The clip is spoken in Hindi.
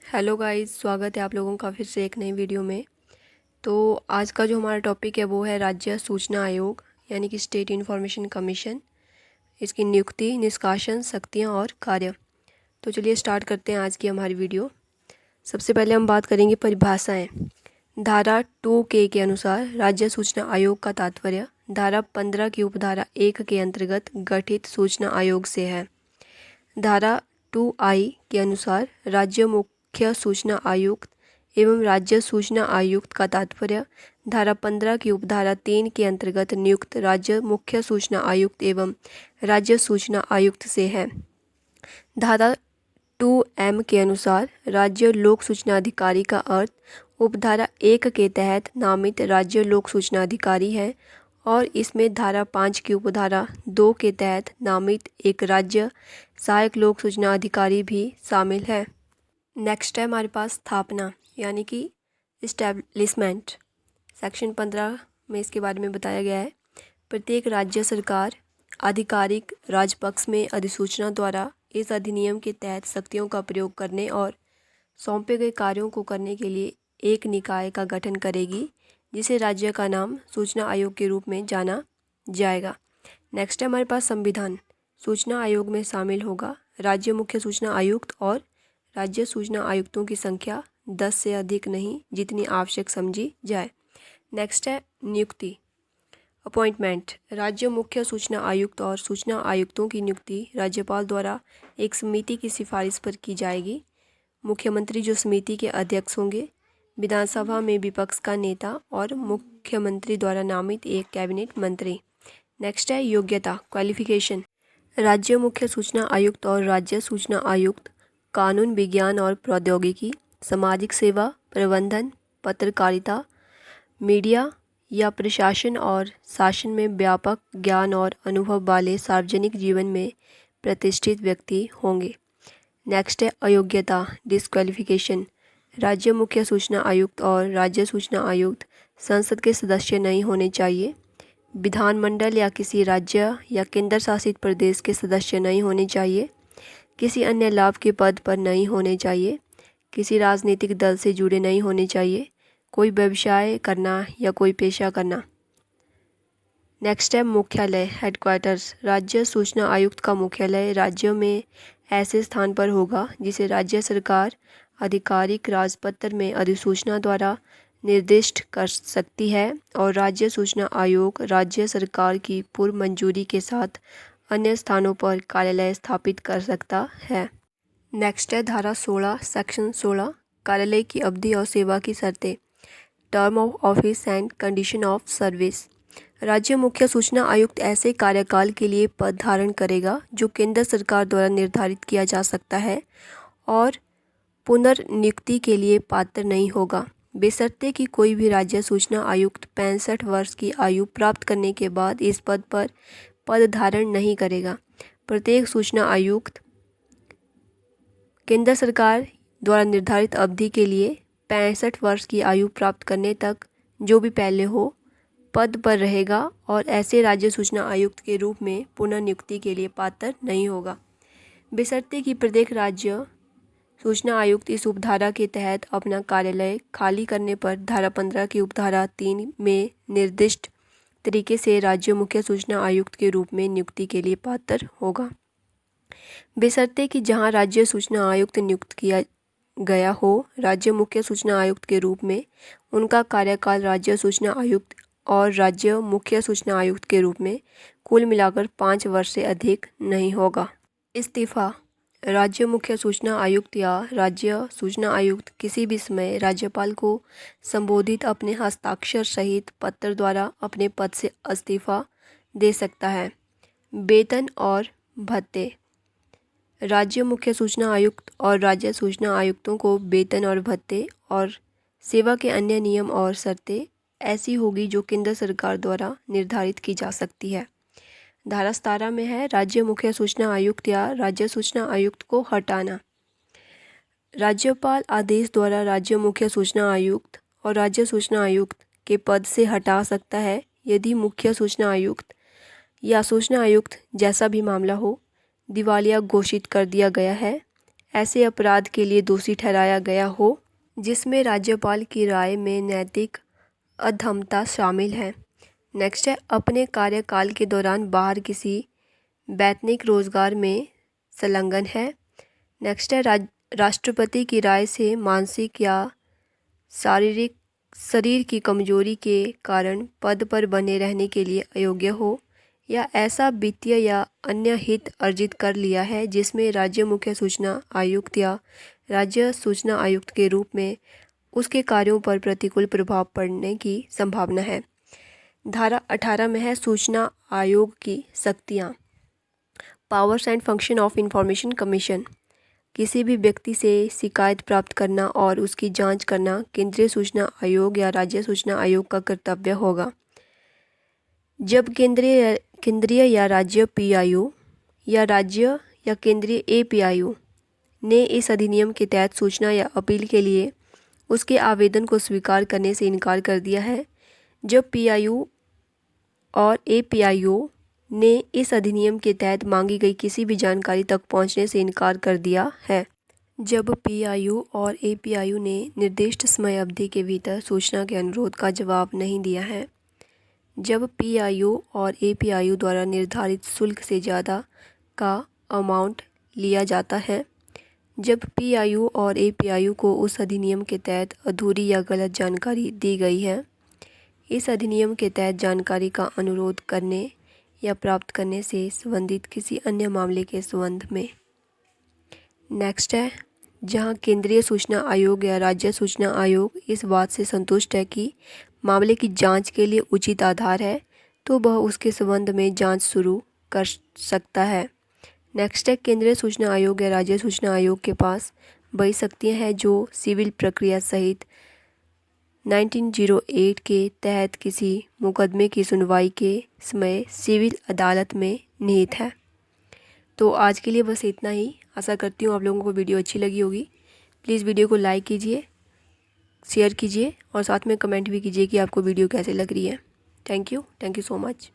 हेलो गाइस, स्वागत है आप लोगों का फिर से एक नई वीडियो में। तो आज का जो हमारा टॉपिक है वो है राज्य सूचना आयोग यानी कि स्टेट इन्फॉर्मेशन कमीशन। इसकी नियुक्ति, निष्कासन, शक्तियाँ और कार्य। तो चलिए स्टार्ट करते हैं आज की हमारी वीडियो। सबसे पहले हम बात करेंगे परिभाषाएं। धारा 2K के अनुसार राज्य सूचना आयोग का तात्पर्य धारा 15 की उपधारा 1 के अंतर्गत गठित सूचना आयोग से है। धारा 2I के अनुसार राज्य मुख्य सूचना आयुक्त एवं राज्य सूचना आयुक्त का तात्पर्य धारा 15 की उपधारा 3 के अंतर्गत नियुक्त राज्य मुख्य सूचना आयुक्त एवं राज्य सूचना आयुक्त से है। धारा 2M के अनुसार राज्य लोक सूचना अधिकारी का अर्थ उपधारा 1 के तहत नामित राज्य लोक सूचना अधिकारी है और इसमें धारा 5 की उपधारा 2 के तहत नामित एक राज्य सहायक लोक सूचना अधिकारी भी शामिल है। नेक्स्ट है हमारे पास स्थापना यानी कि इस्टेब्लिशमेंट। सेक्शन 15 में इसके बारे में बताया गया है। प्रत्येक राज्य सरकार आधिकारिक राजपक्ष में अधिसूचना द्वारा इस अधिनियम के तहत शक्तियों का प्रयोग करने और सौंपे गए कार्यों को करने के लिए एक निकाय का गठन करेगी जिसे राज्य का नाम सूचना आयोग के रूप में जाना जाएगा। नेक्स्ट है हमारे पास संविधान। सूचना आयोग में शामिल होगा राज्य मुख्य सूचना आयुक्त और राज्य सूचना आयुक्तों की संख्या 10 से अधिक नहीं जितनी आवश्यक समझी जाए। नेक्स्ट है नियुक्ति, अपॉइंटमेंट। राज्य मुख्य सूचना आयुक्त और सूचना आयुक्तों की नियुक्ति राज्यपाल द्वारा एक समिति की सिफारिश पर की जाएगी। मुख्यमंत्री जो समिति के अध्यक्ष होंगे, विधानसभा में विपक्ष का नेता और मुख्यमंत्री द्वारा नामित एक कैबिनेट मंत्री। नेक्स्ट है योग्यता, क्वालिफिकेशन। राज्य मुख्य सूचना आयुक्त और राज्य सूचना आयुक्त कानून, विज्ञान और प्रौद्योगिकी, सामाजिक सेवा, प्रबंधन, पत्रकारिता, मीडिया या प्रशासन और शासन में व्यापक ज्ञान और अनुभव वाले सार्वजनिक जीवन में प्रतिष्ठित व्यक्ति होंगे। नेक्स्ट है अयोग्यता, डिस्क्वालिफिकेशन। राज्य मुख्य सूचना आयुक्त और राज्य सूचना आयुक्त संसद के सदस्य नहीं होने चाहिए, विधानमंडल या किसी राज्य या केंद्र शासित प्रदेश के सदस्य नहीं होने चाहिए, किसी अन्य लाभ के पद पर नहीं होने चाहिए, किसी राजनीतिक दल से जुड़े नहीं होने चाहिए, कोई व्यवसाय करना या कोई पेशा करना। नेक्स्ट है मुख्यालय, हेडक्वार्टर्स। राज्य सूचना आयुक्त का मुख्यालय राज्यों में ऐसे स्थान पर होगा जिसे राज्य सरकार आधिकारिक राजपत्र में अधिसूचना द्वारा निर्दिष्ट कर सकती है और राज्य सूचना आयोग राज्य सरकार की पूर्व मंजूरी के साथ अन्य स्थानों पर कार्यालय स्थापित कर सकता है। नेक्स्ट है धारा 16, सेक्शन 16, कार्यालय की अवधि और सेवा की शर्तें, term of office and condition of service. राज्य मुख्य सूचना आयुक्त ऐसे कार्यकाल के लिए पद धारण करेगा जो केंद्र सरकार द्वारा निर्धारित किया जा सकता है और पुनर्नियुक्ति के लिए पात्र नहीं होगा, बशर्ते कि कोई भी राज्य सूचना आयुक्त 65 वर्ष की आयु प्राप्त करने के बाद इस पद पर पद धारण नहीं करेगा। प्रत्येक सूचना आयुक्त केंद्र सरकार द्वारा निर्धारित अवधि के लिए 65 वर्ष की आयु प्राप्त करने तक जो भी पहले हो पद पर रहेगा और ऐसे राज्य सूचना आयुक्त के रूप में पुनर्नियुक्ति के लिए पात्र नहीं होगा, बशर्ते कि प्रत्येक राज्य सूचना आयुक्त इस उपधारा के तहत अपना कार्यालय खाली करने पर धारा 15 की उपधारा 3 में निर्दिष्ट तरीके से राज्य मुख्य सूचना आयुक्त के रूप में नियुक्ति के लिए पात्र होगा, बशर्ते कि जहां राज्य सूचना आयुक्त नियुक्त किया गया हो राज्य मुख्य सूचना आयुक्त के रूप में उनका कार्यकाल राज्य सूचना आयुक्त और राज्य मुख्य सूचना आयुक्त के रूप में कुल मिलाकर 5 वर्ष से अधिक नहीं होगा। इस्तीफा। राज्य मुख्य सूचना आयुक्त या राज्य सूचना आयुक्त किसी भी समय राज्यपाल को संबोधित अपने हस्ताक्षर सहित पत्र द्वारा अपने पद से इस्तीफा दे सकता है। वेतन और भत्ते। राज्य मुख्य सूचना आयुक्त और राज्य सूचना आयुक्तों को वेतन और भत्ते और सेवा के अन्य नियम और शर्तें ऐसी होगी जो केंद्र सरकार द्वारा निर्धारित की जा सकती है। धारा 17 में है राज्य मुख्य सूचना आयुक्त या राज्य सूचना आयुक्त को हटाना। राज्यपाल आदेश द्वारा राज्य मुख्य सूचना आयुक्त और राज्य सूचना आयुक्त के पद से हटा सकता है यदि मुख्य सूचना आयुक्त या सूचना आयुक्त जैसा भी मामला हो दिवालिया घोषित कर दिया गया है। ऐसे अपराध के लिए दोषी ठहराया गया हो जिसमें राज्यपाल की राय में नैतिक अधमता शामिल है। नेक्स्ट है, अपने कार्यकाल के दौरान बाहर किसी वैतनिक रोजगार में संलग्न है। नेक्स्ट है, राष्ट्रपति की राय से मानसिक या शारीरिक शरीर की कमजोरी के कारण पद पर बने रहने के लिए अयोग्य हो, या ऐसा वित्तीय या अन्य हित अर्जित कर लिया है जिसमें राज्य मुख्य सूचना आयुक्त या राज्य सूचना आयुक्त के रूप में उसके कार्यों पर प्रतिकूल प्रभाव पड़ने की संभावना है। धारा 18 में है सूचना आयोग की शक्तियाँ। Powers and function of information commission. किसी भी व्यक्ति से शिकायत प्राप्त करना और उसकी जांच करना केंद्रीय सूचना आयोग या राज्य सूचना आयोग का कर्तव्य होगा। जब केंद्रीय या राज्य पीआईओ या राज्य या केंद्रीय एपीआईओ ने इस अधिनियम के तहत सूचना या अपील के लिए उसके आवेदन को स्वीकार करने से इनकार कर दिया है, जब पीआईओ और एपीआईओ ने इस अधिनियम के तहत मांगी गई किसी भी जानकारी तक पहुंचने से इनकार कर दिया है, जब पीआईओ और एपीआईओ ने निर्दिष्ट समय अवधि के भीतर सूचना के अनुरोध का जवाब नहीं दिया है, जब पीआईओ और एपीआईओ द्वारा निर्धारित शुल्क से ज़्यादा का अमाउंट लिया जाता है, जब पीआईओ और एपीआईओ को उस अधिनियम के तहत अधूरी या गलत जानकारी दी गई है, इस अधिनियम के तहत जानकारी का अनुरोध करने या प्राप्त करने से संबंधित किसी अन्य मामले के संबंध में। नेक्स्ट है, जहां केंद्रीय सूचना आयोग या राज्य सूचना आयोग इस बात से संतुष्ट है कि मामले की जांच के लिए उचित आधार है, तो वह उसके संबंध में जांच शुरू कर सकता है। नेक्स्ट है, केंद्रीय सूचना आयोग या राज्य सूचना आयोग के पास वही शक्तियाँ हैं जो सिविल प्रक्रिया सहित 1908 के तहत किसी मुकदमे की सुनवाई के समय सिविल अदालत में निहित है। तो आज के लिए बस इतना ही। आशा करती हूँ आप लोगों को वीडियो अच्छी लगी होगी। प्लीज़ वीडियो को लाइक कीजिए, शेयर कीजिए और साथ में कमेंट भी कीजिए कि आपको वीडियो कैसे लग रही है। Thank you so much.